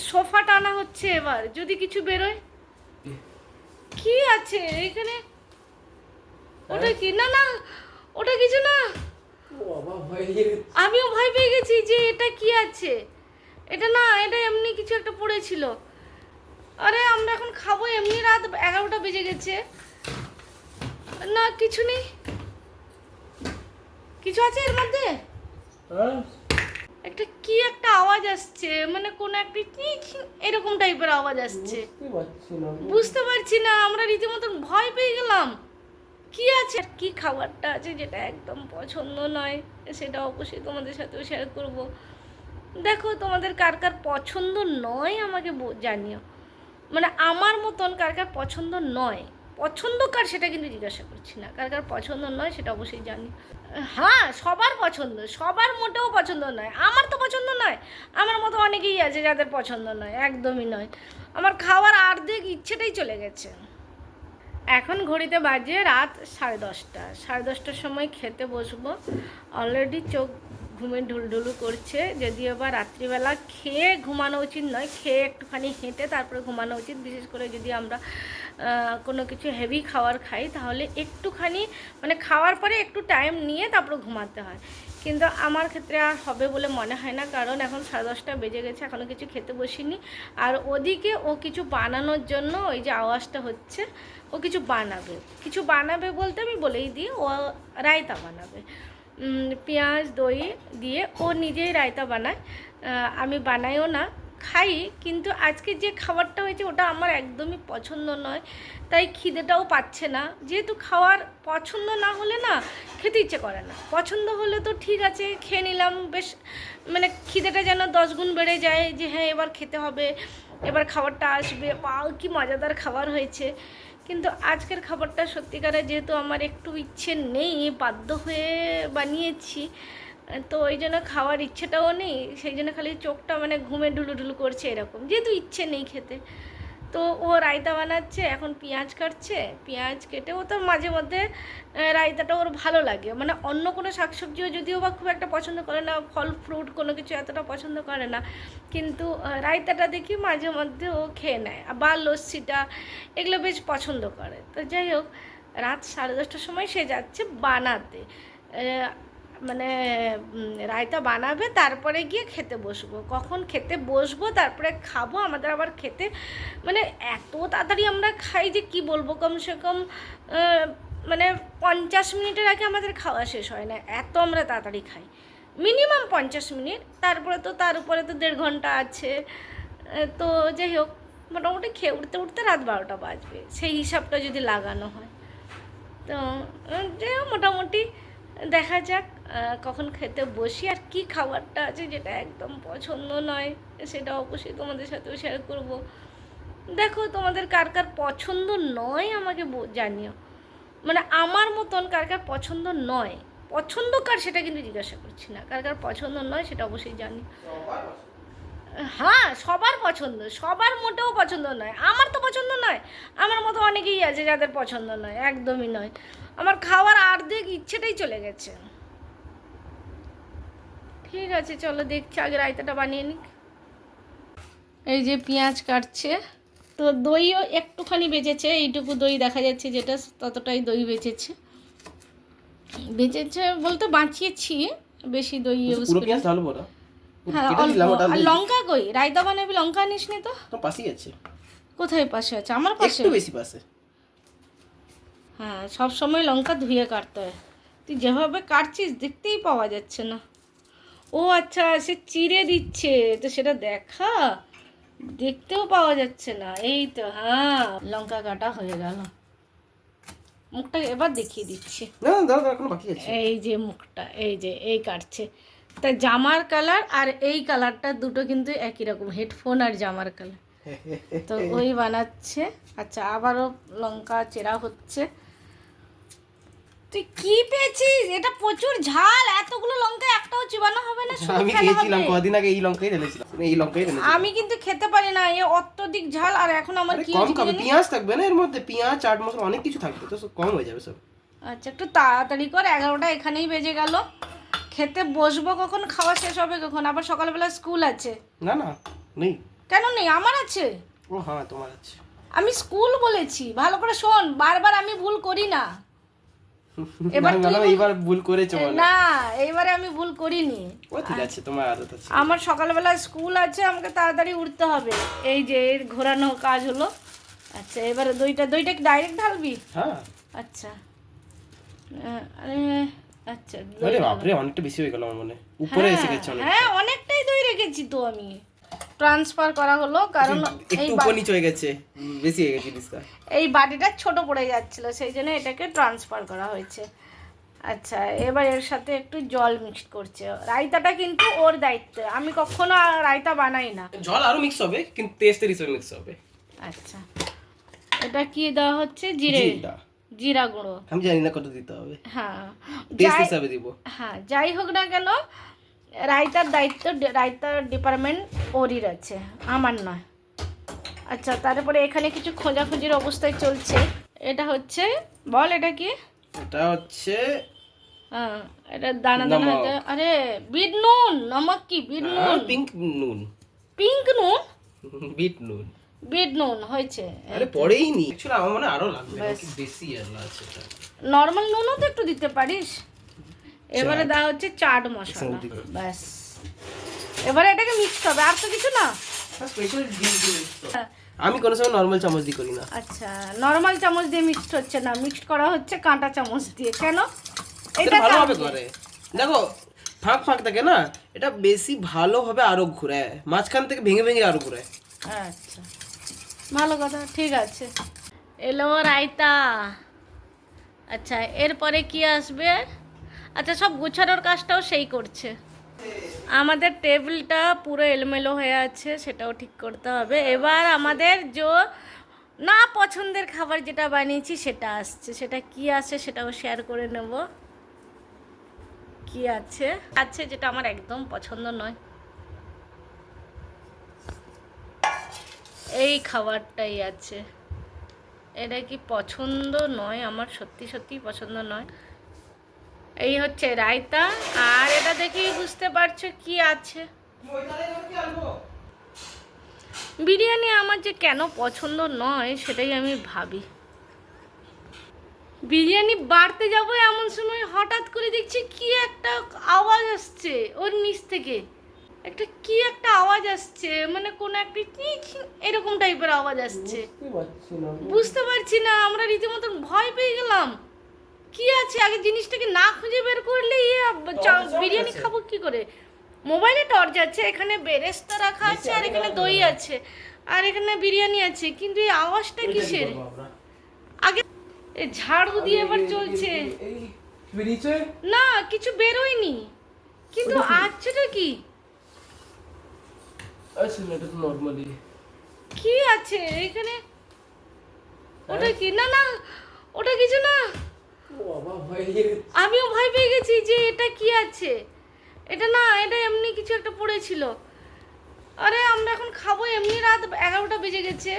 Sofa টানা হচ্ছে এবার, যদি কিছু বেরোয়। কি আছে এখানে? ওটা কি? না না, ওটা কিছু না। আমিও ভয় পেয়ে গেছি যে এটা কি আছে। এটা না, এটা এমনি কিছু একটা পড়েছিল। আরে আমরা এখন খাবো, এমনি রাত 11টা বেজে গেছে। না কিছু নেই। কিছু আছে এর মধ্যে? একটা কি একটা আওয়াজ আসছে, মানে কোন একটা এরকম টাইপের আওয়াজ আসছে। বুঝতে পারছি না, আমরা রীতিমতো ভয় পেয়ে গেলাম। কি আছে? কি খাবারটা আছে যেটা একদম পছন্দ নয়, সেটা অবশ্যই তোমাদের সাথেও শেয়ার করব। দেখো তোমাদের কার কার পছন্দ নয় আমাকে জানিও। মানে আমার মতন কার কার পছন্দ নয়, পছন্দ কার সেটা কিন্তু জিজ্ঞাসা করছি না, কার কার পছন্দ নয় সেটা অবশ্যই জানি। হ্যাঁ সবার পছন্দ, সবার মোটেও পছন্দ নয়। আমার তো পছন্দ নয়, আমার মতো অনেকেই আছে যাদের পছন্দ নয়, একদমই নয়। আমার খাওয়ার অর্ধেক ইচ্ছেটাই চলে গেছে। এখন ঘড়িতে বাজে রাত 10:30। 10:30টার সময় খেতে বসবো। অলরেডি চোখ ঘুমে ঢুলঢুলু করছে, যদিও বা রাত্রিবেলা খেয়ে ঘুমানো উচিত নয়, খেয়ে একটুখানি হেঁটে তারপরে ঘুমানো উচিত। বিশেষ করে যদি আমরা কোনো কিছু হেভি খাবার খাই তাহলে একটুখানি মানে খাওয়ার পরে একটু টাইম নিয়ে তারপরে ঘুমাতে হয়। কিন্তু আমার ক্ষেত্রে আর হবে বলে মনে হয় না, কারণ এখন 10:30 বেজে গেছে, এখনও কিছু খেতে বসিনি। আর ওদিকে ও কিছু বানানোর জন্য, ওই যে আওয়াজটা হচ্ছে, ও কিছু বানাবে। কিছু বানাবে বলতে আমি বলেই দিই, ও রায়তা বানাবে। পেঁয়াজ দই দিয়ে ও নিজেই রায়তা বানায়, আমি বানাইও না, খাই। কিন্তু আজকে যে খাবারটা হয়েছে ওটা আমার একদমই পছন্দ নয়, তাই খিদেটাও পাচ্ছে না। যেহেতু খাওয়ার পছন্দ না হলে না খেতে ইচ্ছে করে না, পছন্দ হলে তো ঠিক আছে খেয়ে নিলাম, বেশ মানে খিদেটা যেন 10 গুণ বেড়ে যায়, যে হ্যাঁ এবার খেতে হবে, এবার খাবারটা আসবে, পাও কি মজাদার খাবার হয়েছে। কিন্তু আজকের খাবারটা সত্যিকারের যেহেতু আমার একটু ইচ্ছে নেই, বাধ্য হয়ে বানিয়েছি, তো ওই জন্য খাওয়ার ইচ্ছেটাও নেই, সেই জন্য খালি চোখটা মানে ঘুমে ঢুলুঢুলু করছে এরকম, যেহেতু ইচ্ছে নেই খেতে। তো ও রায়তা বানাচ্ছে, এখন পেঁয়াজ কাটছে, পেঁয়াজ কেটে ও তো মাঝে মধ্যে রায়তাটা ওর ভালো লাগে, মানে অন্য কোনো শাকসবজিও যদিও বা খুব একটা পছন্দ করে না, ফল ফ্রুট কোনো কিছু এতটা পছন্দ করে না, কিন্তু রায়তাটা দেখি মাঝে মধ্যে ও খেয়ে নেয়, বা লস্যিটা, এগুলো বেশ পছন্দ করে। তো যাই হোক, রাত 10:30টার সময় সে যাচ্ছে বানাতে, মানে রায়তা বানাবে, তারপরে গিয়ে খেতে বসবো। কখন খেতে বসবো তারপরে খাবো, আমাদের আবার খেতে মানে এত তাড়াতাড়ি আমরা খাই যে কি বলবো, কমসে কম মানে 50 মিনিটের আগে আমাদের খাওয়া শেষ হয় না, এত আমরা তাড়াতাড়ি খাই। মিনিমাম 50 মিনিট, তারপরে তো তার উপরে তো 1.5 ঘন্টা আছে। তো যাই হোক, মোটামুটি খেয়ে উঠতে উঠতে রাত 12টা বাজবে, সেই হিসাবটা যদি লাগানো হয়। তো যে মোটামুটি দেখা যাক কখন খেতে বসি, আর কি খাবারটা আছে যেটা একদম পছন্দ নয় সেটা অবশ্যই তোমাদের সাথেও শেয়ার করব। দেখো তোমাদের কার কার পছন্দ নয় আমাকে জানিও। মানে আমার মতন কার কার পছন্দ নয়, পছন্দ কার সেটা কিন্তু জিজ্ঞাসা করছি না, কার কার পছন্দ নয় সেটা অবশ্যই জানি। হ্যাঁ সবার পছন্দ, সবার মোটেও পছন্দ নয়। আমার তো পছন্দ নয়, আমার মতো অনেকেই আছে যাদের পছন্দ নয়, একদমই নয়। আমার খাওয়ার অর্ধেক ইচ্ছেটাই চলে গেছে। ঠিক আছে চলো দেখছি, আগে রায়তাটা বানিয়ে নিক। এই যে পেঁয়াজ কাটছে, তো দইও একটুখানি বেঁচেছে, এইটুকু দই দেখা যাচ্ছে যেটা, ততটাই দই বেঁচেছে। বেঁচেছে বলতে বাঁচিয়েছি, বেশি দই ইউজ করি। হ্যাঁ আর লঙ্কা কই? রায়তা বানাবি, লঙ্কা আনিস নি তো? পাশেই আছে। কোথায় পাশে আছে? আমার পাশে? একটু বেশি পাশে। হ্যাঁ সব সময় লঙ্কা ধুয়ে কাটতে হয়, তুই যেভাবে কাটছিস দেখতেই পাওয়া যাচ্ছে না। ও আচ্ছা, সে চিড়ে দিচ্ছে, তো সেটা দেখা, দেখতেও পাওয়া যাচ্ছে না। এই তো হ্যাঁ, লঙ্কা কাটা হয়ে গেল। মুখটা এবার দেখিয়ে দিচ্ছি, না দাদা এখনো বাকি আছে। এই যে মুখটা, এই যে এই কাটছে। তা জামার কালার আর এই কালারটা দুটো কিন্তু একই রকম, হেডফোন আর জামার কালার। তো ওই বানাচ্ছে। আচ্ছা আবারও লঙ্কা চেরা হচ্ছে। তুই কি পেয়েছিস? এটা প্রচুর ঝাল, এতগুলো লঙ্কা একটাও চিবানো হবে না, শুধু আমি ফেলা খেয়েছিলাম হবে। কদিন আগে, এই লঙ্কাই ঢেলেছিলাম, এই লঙ্কাই ঢেলেছিলাম। আমি কিন্তু খেতে পারি না, এ অত্যধিক ঝাল। আর এখন আমার কি কম হচ্ছে খাবে, জানি? পেঁয়াজ থাকবে না এর মধ্যে, পেঁয়াজ চাট মশলা অনেক কিছু থাকবে, তো সব কম হয়ে যাবে সব। আচ্ছা একটু তাড়াতাড়ি কর, 11টা এখানেই বেজে গেল। খেতে বসবো কখন, খাওয়া শেষ হবে কখন? আবার সকালবেলা স্কুল আছে। না না নেই, কেন নেই? আমার আছে। ও হ্যাঁ তোমার আছে। আমি স্কুল বলেছি, ভালো করে শোন, বারবার আমি ভুল করি না। এবার তুই এইবার ভুল করেছো বলে। না, এইবারে আমি ভুল করিনি। ও ঠিক আছে, তোমার আদত আছে। আমার সকালবেলা স্কুল আছে, আমাকে তাড়াতাড়ি উঠতে হবে। এই যে এর ঘোরানো কাজ হলো। আচ্ছা, এবারে দইটা কি ডাইরেক্ট ঢালবি? হ্যাঁ। আচ্ছা, আরে আচ্ছা, আরে বাপরে, অনেকটা বেশি হয়ে গেল আমার মনে। উপরে এসে গেছে অনেক। হ্যাঁ, অনেকটাই দই রেখেছি তো আমি। ট্রান্সফার করা হলো কারণ এই একটু উপর নিচে হয়ে গেছে, বেশি হয়ে গেছে জিনিসটা। এই বাটিটা ছোট পড়ে যাচ্ছিল, সেই জন্য এটাকে ট্রান্সফার করা হয়েছে। আচ্ছা, এবার এর সাথে একটু জল মিক্সড করছে। রায়তাটা কিন্তু ওর দায়িত্ব, আমি কখনো রায়তা বানাই না। জল আরো মিক্স হবে, কিন্তু টেস্টের হিসেবে মিক্স হবে। আচ্ছা, এটা কি দেওয়া হচ্ছে? জিরা গুঁড়ো। আমি জানি না কত দিতে হবে। হ্যাঁ, টেস্ট হিসাবে দিব। হ্যাঁ, যাই হোক না কেন, রায়তার দায়িত্ব, রায়তার ডিপার্টমেন্ট ওরই আছে, আমার নয়। আচ্ছা, তারপরে এখানে কিছু খোঁজাখুঁজির অবস্থায় চলছে। এটা হচ্ছে, বল এটা কি? এটা হচ্ছে হ্যাঁ, এটা দানা দানা। আরে বিট নুন। নমক কি? বিট নুন। পিঙ্ক নুন। পিঙ্ক নুন? বিট নুন। বিট নুন হয়েছে। আরে পরেই নি, অ্যাকচুয়ালি আমার মনে আরো লাগবে, কি বেশি আর আছে এটা। নরমাল নুনও তো একটু দিতে পারিস। এবারে দেওয়া হচ্ছে চাট মশলা। ব্যাস, এবারে এটাকে মিক্স হবে, আর তো কিছু না। স্পেশাল আমি কোনো সময় নরমাল চামচ দিয়ে করি না। আচ্ছা, নরমাল চামচ দিয়ে মিক্সড হচ্ছে না, মিক্সড করা হচ্ছে কাঁটা চামচ দিয়ে। কেন? এটা ভালোভাবে করে দেখো, ফাঁক ফাঁক থাকে না, এটা বেশি ভালোভাবে আরো ঘুরায়, মাঝখান থেকে ভেঙে ভেঙে আরো ঘুরায়। আচ্ছা, ভালো কথা, ঠিক আছে। এলো রায়তা। আচ্ছা, এরপরে কি আসবে? আচ্ছা, সব গুছানোর কাজটাও সেই করছে। আমাদের টেবিলটা পুরো এলোমেলো হয়ে আছে, সেটাও ঠিক করতে হবে। এবার আমাদের না পছন্দের খাবার যেটা বানিয়েছি সেটা আসছে। সেটা কি আছে সেটাও শেয়ার করে নেব। কি আছে যেটা আমার একদম পছন্দ নয়। এই খাবারটাই আছে। এটা কি পছন্দ নয় আমার, সত্যি সত্যি পছন্দ নয়। এই হচ্ছে রায়তা, আর এটা দেখেই বুঝতে পারছো কি আছে। বিরিয়ানি আমার যে কেন পছন্দ নয় সেটাই আমি ভাবি। বিরিয়ানি বাড়তে যাবো এমন সময় হঠাৎ করে দেখছি কি একটা আওয়াজ আসছে ওর নিচ থেকে। কি একটা আওয়াজ আসছে, মানে কোন একটা এরকম টাইপের আওয়াজ আসছে। বুঝতে পারছি না, আমরা রীতিমতো ভয় পেয়ে গেলাম। কি আছে আগে জিনিসটাকে না খুঁজে বের করলে বিরিয়ানি খাবো কি করে? মোবাইলে টর্চ আছে, এখানে বেরেস্তা রাখা আছে, আর এখানে দই আছে, আর এখানে বিরিয়ানি আছে, কিন্তু এই আওয়াজটা কিসের? আগে ঝাড়ু দিয়ে এবার চলছে না, কিছু বেরোয়নি, কিন্তু আছেটা কি? কি আছে এখানে? ওটা কি? না না, ওটা কিছু না। আমিও ভয় পেয়ে গেছি যে এটা কি আছে। এটা না, এটা এমনি কিছু একটা পড়েছিল। আরে আমরা এখন খাবো, এমনি রাত 11টা বেজে গেছে।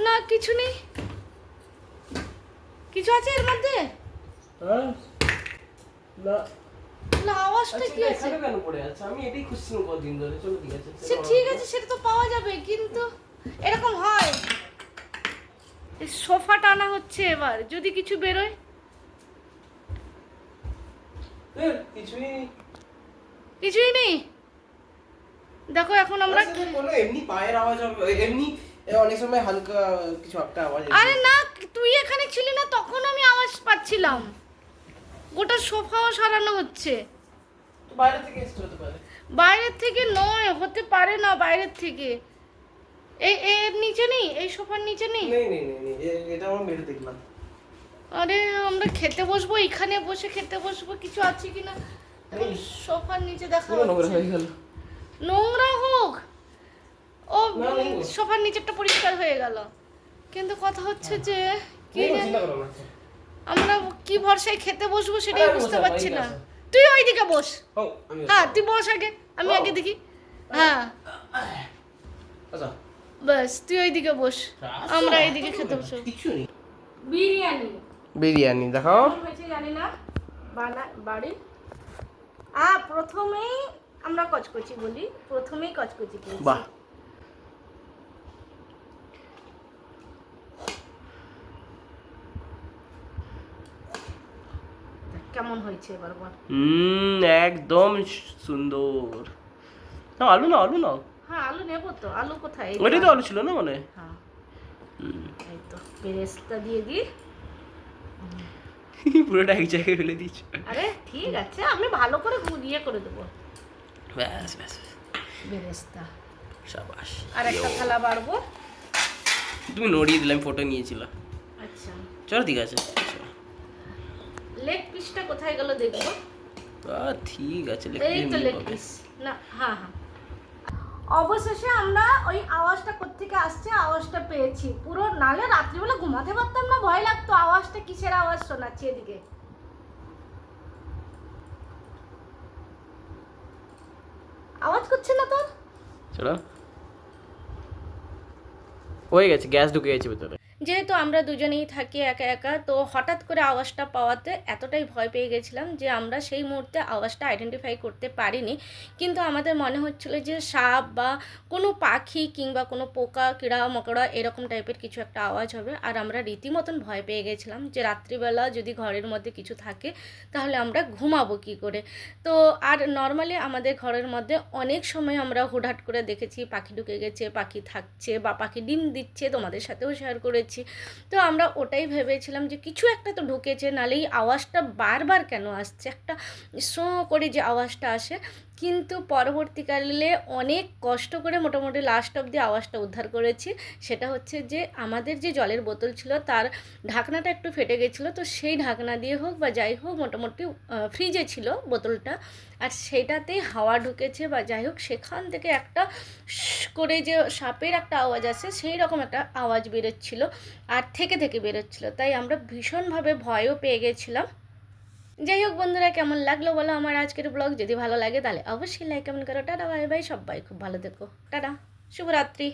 না, কিছু নেই। কিছু আছে এর মধ্যে? না, আওয়াজটা কি আছে? কেন পড়ে আছে? আমি এটাই খুঁজছিলাম কতদিন ধরে। চলো ঠিক আছে, সে ঠিক আছে, সেটা তো পাওয়া যাবে, কিন্তু এরকম হয়। সোফা টানা হচ্ছে, এবার যদি কিছু বেরোয়। কিছুই নেই। দেখো এখন আমরা এমনি পায়ের আওয়াজ হবে, এমনি অনেক সময় হালকা কিছু একটা আওয়াজ। আরে না, তুই এখানে ছিলি না, তখন আমি আওয়াজ পাচ্ছিলাম। গোটা সোফাও সরানো হচ্ছে। বাইরে থেকে এসে হতে পারে। বাইরের থেকে নয়, হতে পারে না বাইরের থেকে। এর নিচে নেই, এই সোফার নিচে নেই। এটা আমরা মেরে দেখলাম। আরে আমরা খেতে বসবো, এখানে বসে খেতে বসবো, কিছু আছে কিনা সোফার নিচে দেখা হচ্ছে। নোংরা হোক, ও সোফার নিচেরটা পরিষ্কার হয়ে গেল, কিন্তু কথা হচ্ছে যে কি আমরা কি ভরসায় খেতে বসবো সেটাই বুঝতে পারছি না। তুই ওইদিকে বস। হ্যাঁ, তুই বস আগে, আমি আগে দেখি। হ্যাঁ বাস, তুই ওইদিকে বস, আমরা এইদিকে খেতে বসবো। বিরিয়ানি দেখাও। জানি না বাড়ি। প্রথমেই আমরা কচকচি বলি, প্রথমেই কচকচি পেয়েছি। বাহ, কেমন হয়েছে এবার বল? একদম সুন্দর। না আলু না, আলু না, হ্যাঁ আলু নেবো তো, আলু কোথায়? এই ওইটাই তো তো আলু ছিল না মানে। হ্যাঁ এই তো বেরেস্তা দিয়ে দিই। পুরোটা এক জায়গায় ফেলে দিচ্ছ। আরে ঠিক আছে, আমি ভালো করে গুলিয়ে করে দেবো। ব্যাস ব্যাস, বেরেস্তা সাবাস। আর একটা থালা বাড়বো। তুমি নড়িয়ে দিলাম, ফটো নিয়েছিলাম। আচ্ছা চলো ঠিক আছে, লেগ পিসটা কোথায় গেল দেখবো। ঠিক আছে, এই তো লেগ পিস না, হ্যাঁ হ্যাঁ। অবশেষে আমরা ওই আওয়াজটা কোত্থেকে আসছে আওয়াজটা পেয়েছি পুরো, নালে রাত্রিবেলা ঘুমাতে পারতাম না, ভয় লাগতো। আওয়াজটা কিসের আওয়াজ শোনাচ্ছে এদিকে? আওয়াজ করছে না তোর? চলো, হয়ে গেছে, গ্যাস ঢুকে গেছে ভেতরে। যেহেতু আমরা দুজনেই থাকি একা একা, তো হঠাৎ করে আওয়াজটা পাওয়াতে এতটাই ভয় পেয়ে গেছিলাম যে আমরা সেই মুহূর্তে আওয়াজটা আইডেন্টিফাই করতে পারিনি। কিন্তু আমাদের মনে হচ্ছিল যে সাপ বা কোনো পাখি কিংবা কোনো পোকা কীড়া মকড়া এরকম টাইপের কিছু একটা আওয়াজ হবে। আর আমরা রীতিমতন ভয় পেয়ে গেছিলাম যে রাত্রিবেলা যদি ঘরের মধ্যে কিছু থাকে তাহলে আমরা ঘুমাবো কী করে। তো আর নর্মালি আমাদের ঘরের মধ্যে অনেক সময় আমরা হুটহাট করে দেখেছি পাখি ঢুকে গেছে, পাখি থাকছে বা পাখি ডিম দিচ্ছে, তোমাদের সাথেও শেয়ার করেছি। তো আমরা ওটাই ভেবেছিলাম যে কিছু একটা তো ঢুকেছে, নাহলে এই আওয়াজটা বারবার কেন আসছে, একটা শো করে যে আওয়াজটা আসে। কিন্তু পরবর্তীকালে অনেক কষ্ট করে মোটামুটি লাস্ট অবধি আওয়াজটা উদ্ধার করেছি। সেটা হচ্ছে যে আমাদের যে জলের বোতল ছিল তার ঢাকনাটা একটু ফেটে গেছিলো, তো সেই ঢাকনা দিয়ে হোক বা যাই হোক মোটামুটি ফ্রিজে ছিল বোতলটা, আর সেটাতেই হাওয়া ঢুকেছে বা যাই হোক সেখান থেকে একটা করে যে সাপের একটা আওয়াজ আসে সেই রকম একটা আওয়াজ বেরোচ্ছিল আর থেকে থেকে বেরোচ্ছিলো। তাই আমরা ভীষণভাবে ভয়ও পেয়ে গেছিলাম। যাই হোক বন্ধুরা, কেমন লাগলো বলো আমার আজকের ব্লগ? যদি ভালো লাগে তাহলে অবশ্যই লাইক কমেন্ট করো। টাটা বাই বাই, সবাই খুব ভালো থেকো, টাটা, শুভরাত্রি।